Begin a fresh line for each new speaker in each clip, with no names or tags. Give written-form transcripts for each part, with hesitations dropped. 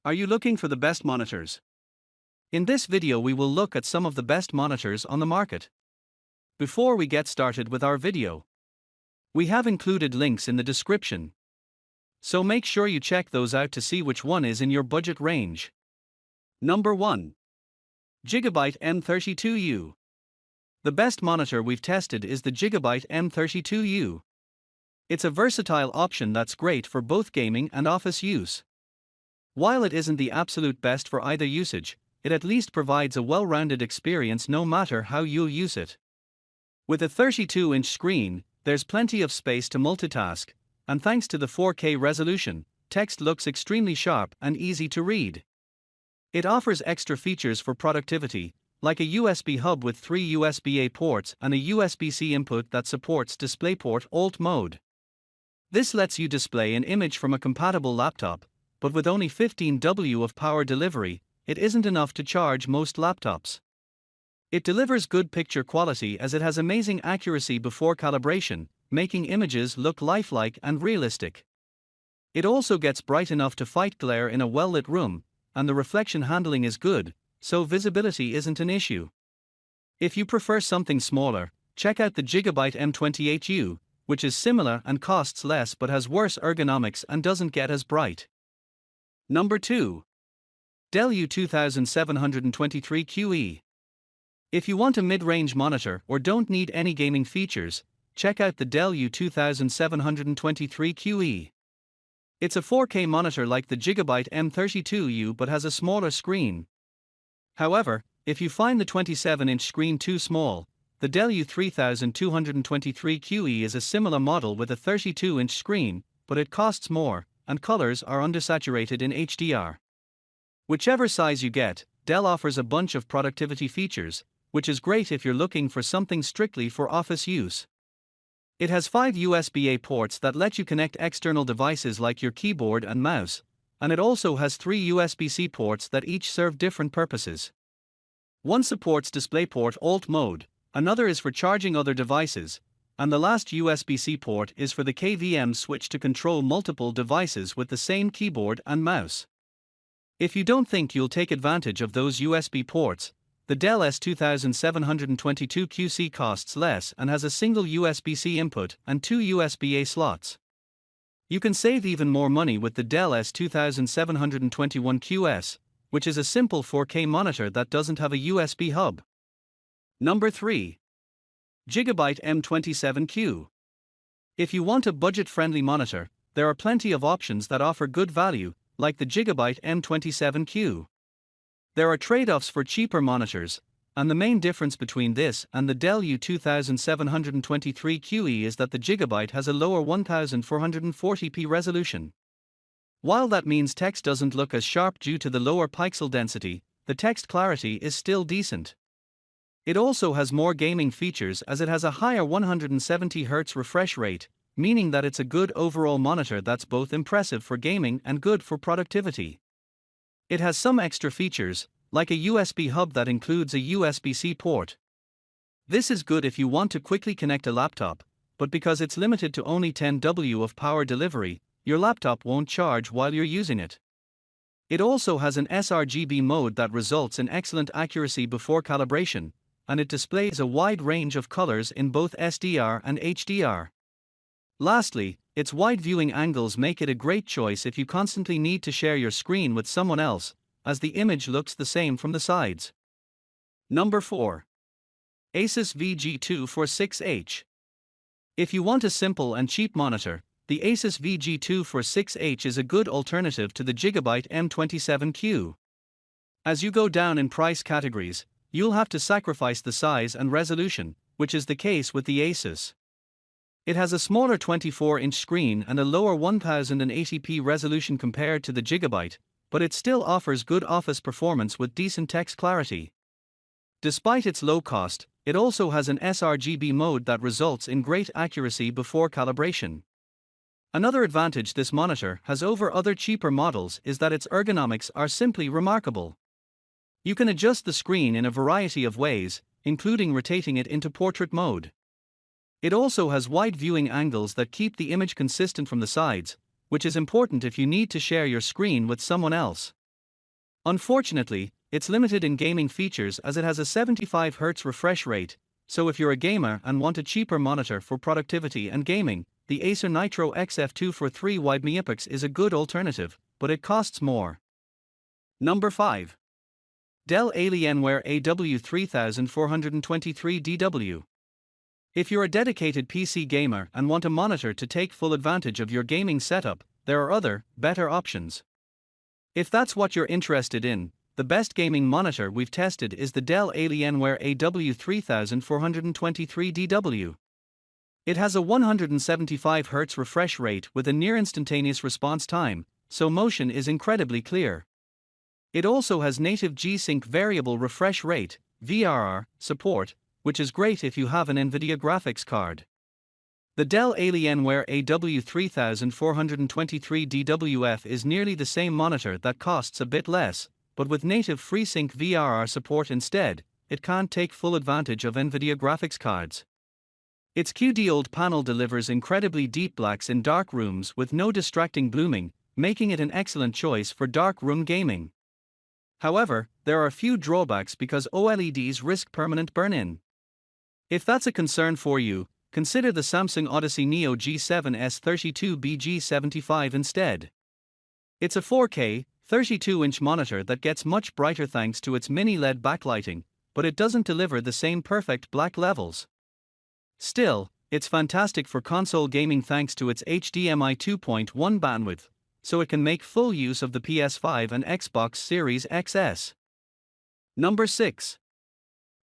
Are you looking for the best monitors? In this video we will look at some of the best monitors on the market. Before we get started with our video, we have included links in the description, so make sure you check those out to see which one is in your budget range. Number 1. Gigabyte M32U. The best monitor we've tested is the Gigabyte M32U. It's a versatile option that's great for both gaming and office use. While it isn't the absolute best for either usage, it at least provides a well-rounded experience no matter how you'll use it. With a 32-inch screen, there's plenty of space to multitask, and thanks to the 4K resolution, text looks extremely sharp and easy to read. It offers extra features for productivity, like a USB hub with 3 USB-A ports and a USB-C input that supports DisplayPort Alt mode. This lets you display an image from a compatible laptop, but with only 15 W of power delivery, it isn't enough to charge most laptops. It delivers good picture quality as it has amazing accuracy before calibration, making images look lifelike and realistic. It also gets bright enough to fight glare in a well-lit room, and the reflection handling is good, so visibility isn't an issue. If you prefer something smaller, check out the Gigabyte M28U, which is similar and costs less but has worse ergonomics and doesn't get as bright. Number 2. Dell U2723QE. If you want a mid-range monitor or don't need any gaming features, check out the Dell U2723QE. It's a 4K monitor like the Gigabyte M32U but has a smaller screen. However, if you find the 27-inch screen too small, the Dell U2723QE is a similar model with a 32-inch screen, but it costs more, and colors are undersaturated in HDR. Whichever size you get, Dell offers a bunch of productivity features, which is great if you're looking for something strictly for office use. It has 5 USB-A ports that let you connect external devices like your keyboard and mouse, and it also has 3 USB-C ports that each serve different purposes. One supports DisplayPort Alt mode, another is for charging other devices, and the last USB-C port is for the KVM switch to control multiple devices with the same keyboard and mouse. If you don't think you'll take advantage of those USB ports, the Dell S2722QC costs less and has a single USB-C input and 2 USB-A slots. You can save even more money with the Dell S2721QS, which is a simple 4K monitor that doesn't have a USB hub. Number 3. Gigabyte M27Q. If you want a budget-friendly monitor, there are plenty of options that offer good value, like the Gigabyte M27Q. There are trade-offs for cheaper monitors, and the main difference between this and the Dell U2723QE is that the Gigabyte has a lower 1440p resolution. While that means text doesn't look as sharp due to the lower pixel density, the text clarity is still decent. It also has more gaming features as it has a higher 170Hz refresh rate, meaning that it's a good overall monitor that's both impressive for gaming and good for productivity. It has some extra features, like a USB hub that includes a USB-C port. This is good if you want to quickly connect a laptop, but because it's limited to only 10 W of power delivery, your laptop won't charge while you're using it. It also has an sRGB mode that results in excellent accuracy before calibration, and it displays a wide range of colors in both SDR and HDR. Lastly, its wide viewing angles make it a great choice if you constantly need to share your screen with someone else, as the image looks the same from the sides. Number 4. ASUS VG246H. If you want a simple and cheap monitor, the ASUS VG246H is a good alternative to the Gigabyte M27Q. As you go down in price categories, you'll have to sacrifice the size and resolution, which is the case with the ASUS. It has a smaller 24-inch screen and a lower 1080p resolution compared to the Gigabyte, but it still offers good office performance with decent text clarity. Despite its low cost, it also has an sRGB mode that results in great accuracy before calibration. Another advantage this monitor has over other cheaper models is that its ergonomics are simply remarkable. You can adjust the screen in a variety of ways, including rotating it into portrait mode. It also has wide viewing angles that keep the image consistent from the sides, which is important if you need to share your screen with someone else. Unfortunately, it's limited in gaming features as it has a 75Hz refresh rate, so if you're a gamer and want a cheaper monitor for productivity and gaming, the Acer Nitro XF2 for 3 wide megapixels is a good alternative, but it costs more. Number 5. Dell Alienware AW3423DW. If you're a dedicated PC gamer and want a monitor to take full advantage of your gaming setup, there are other, better options. If that's what you're interested in, the best gaming monitor we've tested is the Dell Alienware AW3423DW. It has a 175Hz refresh rate with a near instantaneous response time, so motion is incredibly clear. It also has native G-Sync variable refresh rate (VRR) support, which is great if you have an NVIDIA graphics card. The Dell Alienware AW3423DWF is nearly the same monitor that costs a bit less, but with native FreeSync VRR support instead, it can't take full advantage of NVIDIA graphics cards. Its QD-OLED panel delivers incredibly deep blacks in dark rooms with no distracting blooming, making it an excellent choice for dark room gaming. However, there are a few drawbacks because OLEDs risk permanent burn-in. If that's a concern for you, consider the Samsung Odyssey Neo G7S 32BG75 instead. It's a 4K, 32-inch monitor that gets much brighter thanks to its mini LED backlighting, but it doesn't deliver the same perfect black levels. Still, it's fantastic for console gaming thanks to its HDMI 2.1 bandwidth, so it can make full use of the PS5 and Xbox Series XS. Number 6.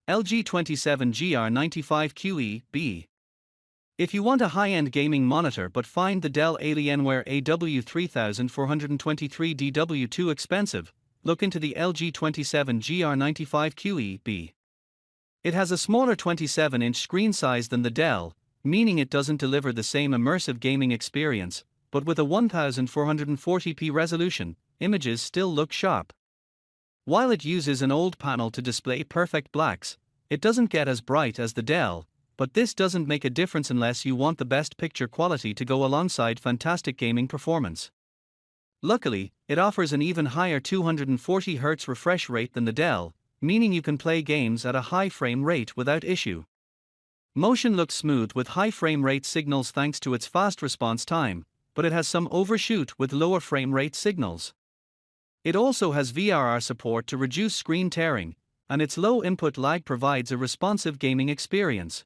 LG 27GR95QE B. If you want a high-end gaming monitor but find the Dell Alienware AW3423DW too expensive, look into the LG 27GR95QE B. It has a smaller 27-inch screen size than the Dell, meaning it doesn't deliver the same immersive gaming experience, but with a 1440p resolution, images still look sharp. While it uses an OLED panel to display perfect blacks, it doesn't get as bright as the Dell, but this doesn't make a difference unless you want the best picture quality to go alongside fantastic gaming performance. Luckily, it offers an even higher 240Hz refresh rate than the Dell, meaning you can play games at a high frame rate without issue. Motion looks smooth with high frame rate signals thanks to its fast response time, but it has some overshoot with lower frame rate signals. It also has VRR support to reduce screen tearing, and its low input lag provides a responsive gaming experience.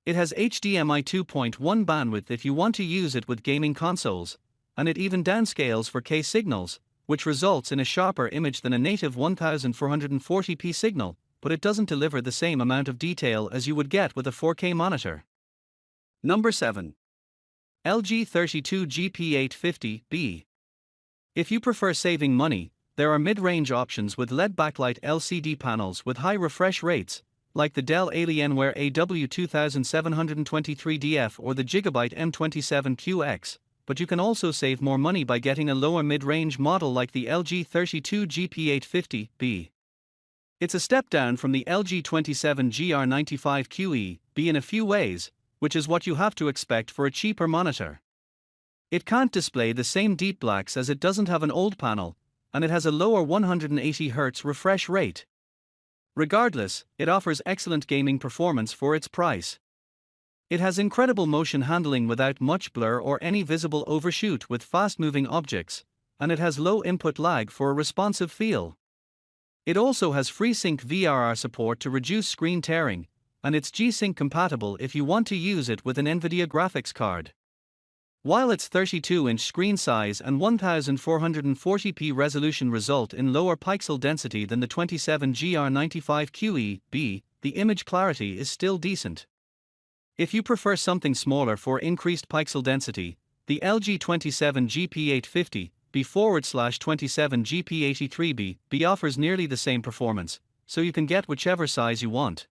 It has HDMI 2.1 bandwidth if you want to use it with gaming consoles, and it even downscales for K signals, which results in a sharper image than a native 1440p signal, but it doesn't deliver the same amount of detail as you would get with a 4K monitor. Number 7. LG 32GP850 B. If you prefer saving money, there are mid-range options with LED backlight LCD panels with high refresh rates, like the Dell Alienware AW2723DF or the Gigabyte M27Q, but you can also save more money by getting a lower mid-range model like the LG 32GP850 B. It's a step down from the LG 27GR95QE B in a few ways, which is what you have to expect for a cheaper monitor. It can't display the same deep blacks as it doesn't have an OLED panel, and it has a lower 180Hz refresh rate. Regardless, it offers excellent gaming performance for its price. It has incredible motion handling without much blur or any visible overshoot with fast-moving objects, and it has low input lag for a responsive feel. It also has FreeSync VRR support to reduce screen tearing, and it's G-Sync compatible if you want to use it with an NVIDIA graphics card. While its 32-inch screen size and 1440p resolution result in lower pixel density than the 27GR95QE B, the image clarity is still decent. If you prefer something smaller for increased pixel density, the LG 27GP850 B/27GP83B offers nearly the same performance, so you can get whichever size you want.